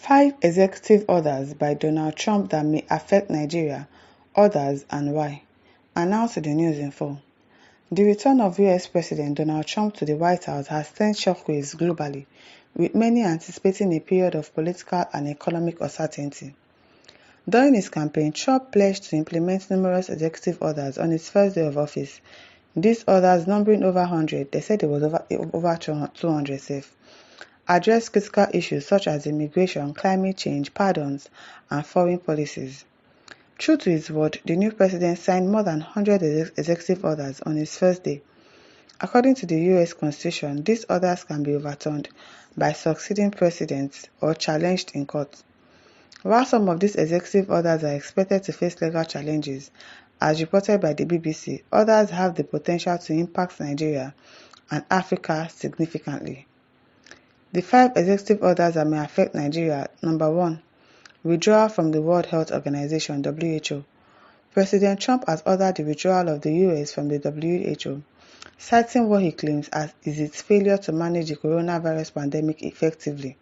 5 executive orders by Donald Trump that may affect Nigeria, others and why. Announced in the news in full. The return of US President Donald Trump to the White House has sent shockwaves globally, with many anticipating a period of political and economic uncertainty. During his campaign, Trump pledged to implement numerous executive orders on his first day of office. These orders, numbering over 100, they said it was over 200 safe, address critical issues such as immigration, climate change, pardons, and foreign policies. True to his word, the new president signed more than 100 executive orders on his first day. According to the U.S. Constitution, these orders can be overturned by succeeding presidents or challenged in court. While some of these executive orders are expected to face legal challenges, as reported by the BBC, others have the potential to impact Nigeria and Africa significantly. The 5 executive orders that may affect Nigeria. Number 1. Withdrawal from the World Health Organization (WHO). President Trump has ordered the withdrawal of the US from the WHO, citing what he claims is its failure to manage the coronavirus pandemic effectively.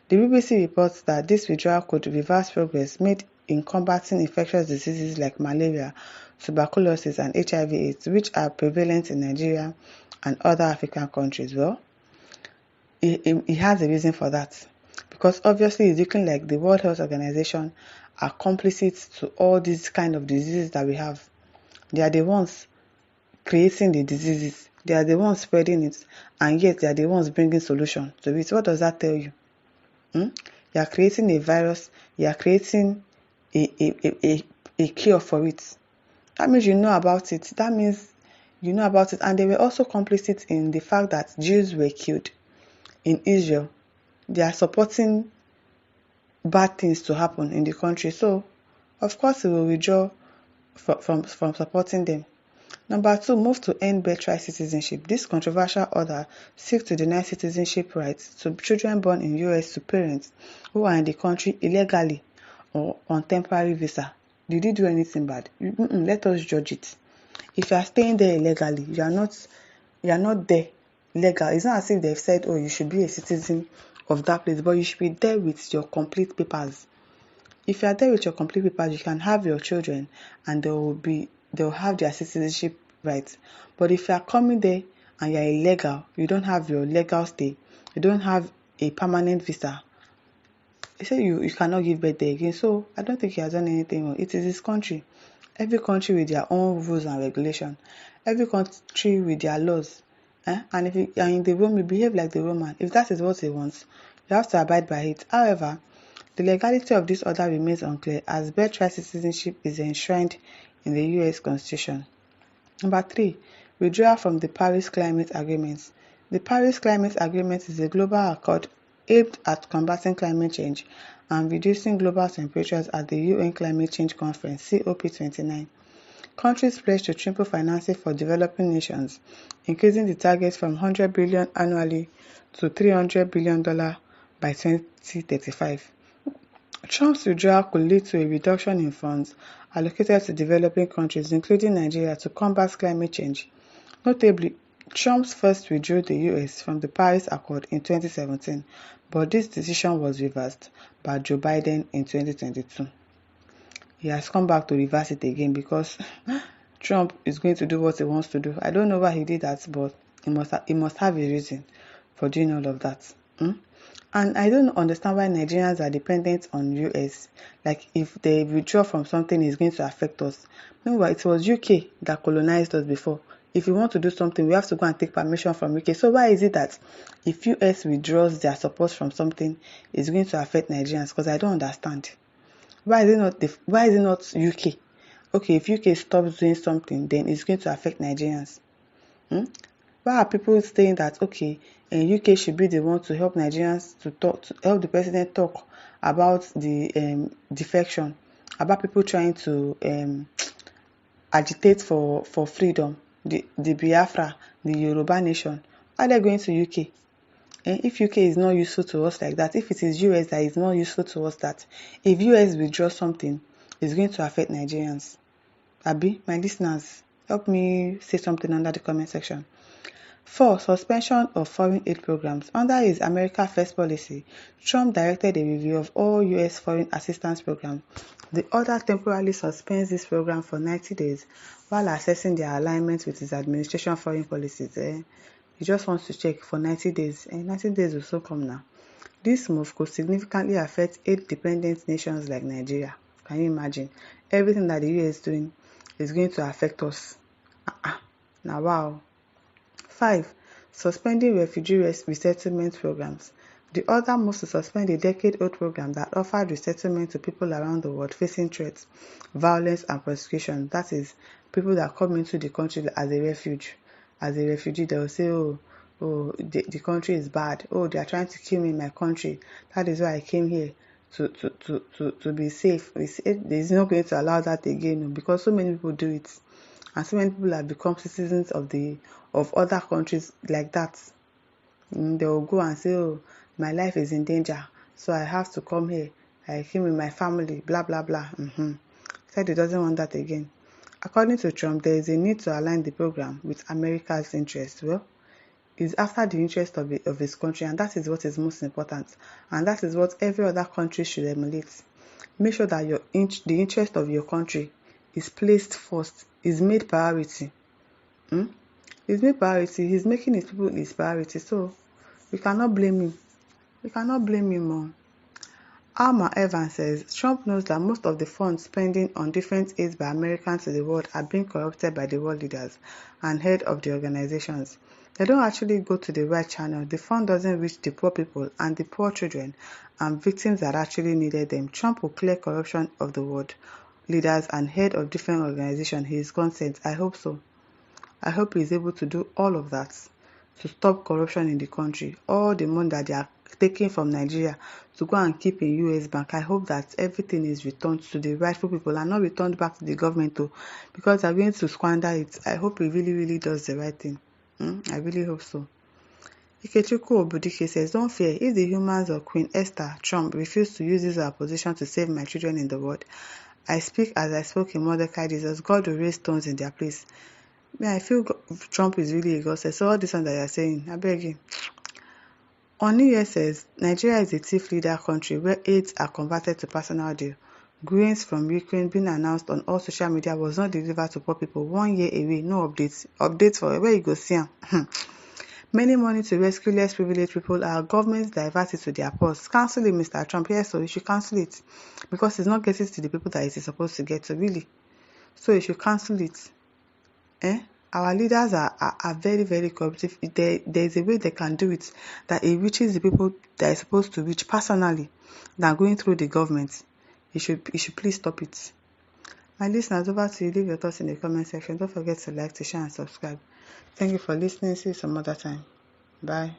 The BBC reports that this withdrawal could reverse progress made in combating infectious diseases like malaria, tuberculosis, and HIV/AIDS, which are prevalent in Nigeria and other African countries. Well, he has a reason for that, because obviously it's looking like the World Health Organization are complicit to all these kind of diseases that we have. They are the ones creating the diseases, they are the ones spreading it, and yet they are the ones bringing solution to it. What does that tell you? You are creating a virus, you are creating a cure for it. That means you know about it. That means you know about it. And they were also complicit in the fact that Jews were killed in Israel. They are supporting bad things to happen in the country. So, of course, we will withdraw from supporting them. Number 2, move to end birthright citizenship. This controversial order seeks to deny citizenship rights to children born in US to parents who are in the country illegally or on temporary visa. Did you do anything bad? Let us judge it. If you are staying there illegally, you are not there legal. It's not as if they've said, oh, you should be a citizen of that place, but you should be there with your complete papers. If you are there with your complete papers, you can have your children and they'll have their citizenship rights. But if you are coming there and you are illegal, you don't have your legal stay, you don't have a permanent visa, they say you cannot give birth there again. So I don't think he has done anything wrong. It is his country. Every country with their own rules and regulations. Every country with their laws. And if you are in the Rome, you behave like the Roman. If that is what he wants, you have to abide by it. However, the legality of this order remains unclear, as birthright citizenship is enshrined in the U.S. Constitution. Number 3, withdrawal from the Paris Climate Agreement. The Paris Climate Agreement is a global accord aimed at combating climate change and reducing global temperatures at the UN Climate Change Conference (COP29). Countries pledge to triple financing for developing nations, increasing the target from $100 billion annually to $300 billion by 2035. Trump's withdrawal could lead to a reduction in funds allocated to developing countries, including Nigeria, to combat climate change. Notably, Trump first withdrew the US from the Paris Accord in 2017, but this decision was reversed by Joe Biden in 2022. He has come back to reverse it again because Trump is going to do what he wants to do. I don't know why he did that, but he must have a reason for doing all of that. And I don't understand why Nigerians are dependent on US. Like, if they withdraw from something, it's going to affect us. Meanwhile, it was UK that colonized us before. If we want to do something, we have to go and take permission from UK. So why is it that if US withdraws their support from something, it's going to affect Nigerians? Because I don't understand. Why is it not UK? Okay, if UK stops doing something, then it's going to affect Nigerians. Why are people saying that, okay, UK should be the one to help Nigerians to help the president talk about the defection, about people trying to agitate for freedom, the Biafra, the Yoruba nation? Why are they going to UK? If UK is not useful to us like that, if it is US that is not useful to us, that if US withdraws something, it's going to affect Nigerians. Abi, my listeners, help me say something under the comment section. 4. Suspension of foreign aid programs. Under his America First policy, Trump directed a review of all U.S. foreign assistance programs. The order temporarily suspends this program for 90 days while assessing their alignment with his administration foreign policies. He just wants to check for 90 days. 90 days will soon come now. This move could significantly affect aid-dependent nations like Nigeria. Can you imagine? Everything that the US is doing is going to affect us. Now, wow. 5. Suspending refugee resettlement programs. The order moves to suspend a decade-old program that offered resettlement to people around the world facing threats, violence, and persecution. That is, people that come into the country as a refuge. As a refugee, they will say, the country is bad. Oh, they are trying to kill me in my country. That is why I came here to be safe. There's not going to allow that again because so many people do it. And so many people have become citizens of other countries like that. They will go and say, oh, my life is in danger, so I have to come here. I came with my family, blah, blah, blah. Said he doesn't want that again. According to Trump, there is a need to align the program with America's interests. Well, it's after the interest of his country, and that is what is most important. And that is what every other country should emulate. Make sure that the interest of your country is placed first, is made priority. It's made priority. He's making his people his priority. So we cannot blame him. We cannot blame him more. Alma Evans says Trump knows that most of the funds spending on different aids by Americans to the world are being corrupted by the world leaders and head of the organizations. They don't actually go to the right channel. The fund doesn't reach the poor people and the poor children and victims that actually needed them. Trump will clear corruption of the world leaders and head of different organizations. He is consent. I hope so. I hope he is able to do all of that to stop corruption in the country. All the money that they are taking from Nigeria to go and keep in US bank, I hope that everything is returned to the rightful people and not returned back to the government too, because they're going to squander it. I hope he really, really does the right thing. I really hope so. Ikechukwu Obudike says, don't fear. If the humans of Queen Esther Trump refuse to use this opposition to save my children in the world, I speak as I spoke in Mordecai Jesus. God will raise stones in their place. I feel Trump is really exhausted. So all this one that you're saying, I beg you. Oniye says, Nigeria is a thief leader country where aids are converted to personal deal. Grains from Ukraine being announced on all social media was not delivered to poor people. 1 year away, no updates. Updates for where you go see them. Many money to rescue less privileged people. Our governments divert it to their purse. Cancel it, Mr. Trump. Yes, so you should cancel it. Because it's not getting to the people that it is supposed to get to, really. So you should cancel it. Our leaders are very, very corruptive. There is a way they can do it that it reaches the people that is supposed to reach personally than going through the government. You should please stop it. My listeners, over to you. Leave your thoughts in the comment section. Don't forget to like, to share, and subscribe. Thank you for listening. See you some other time. Bye.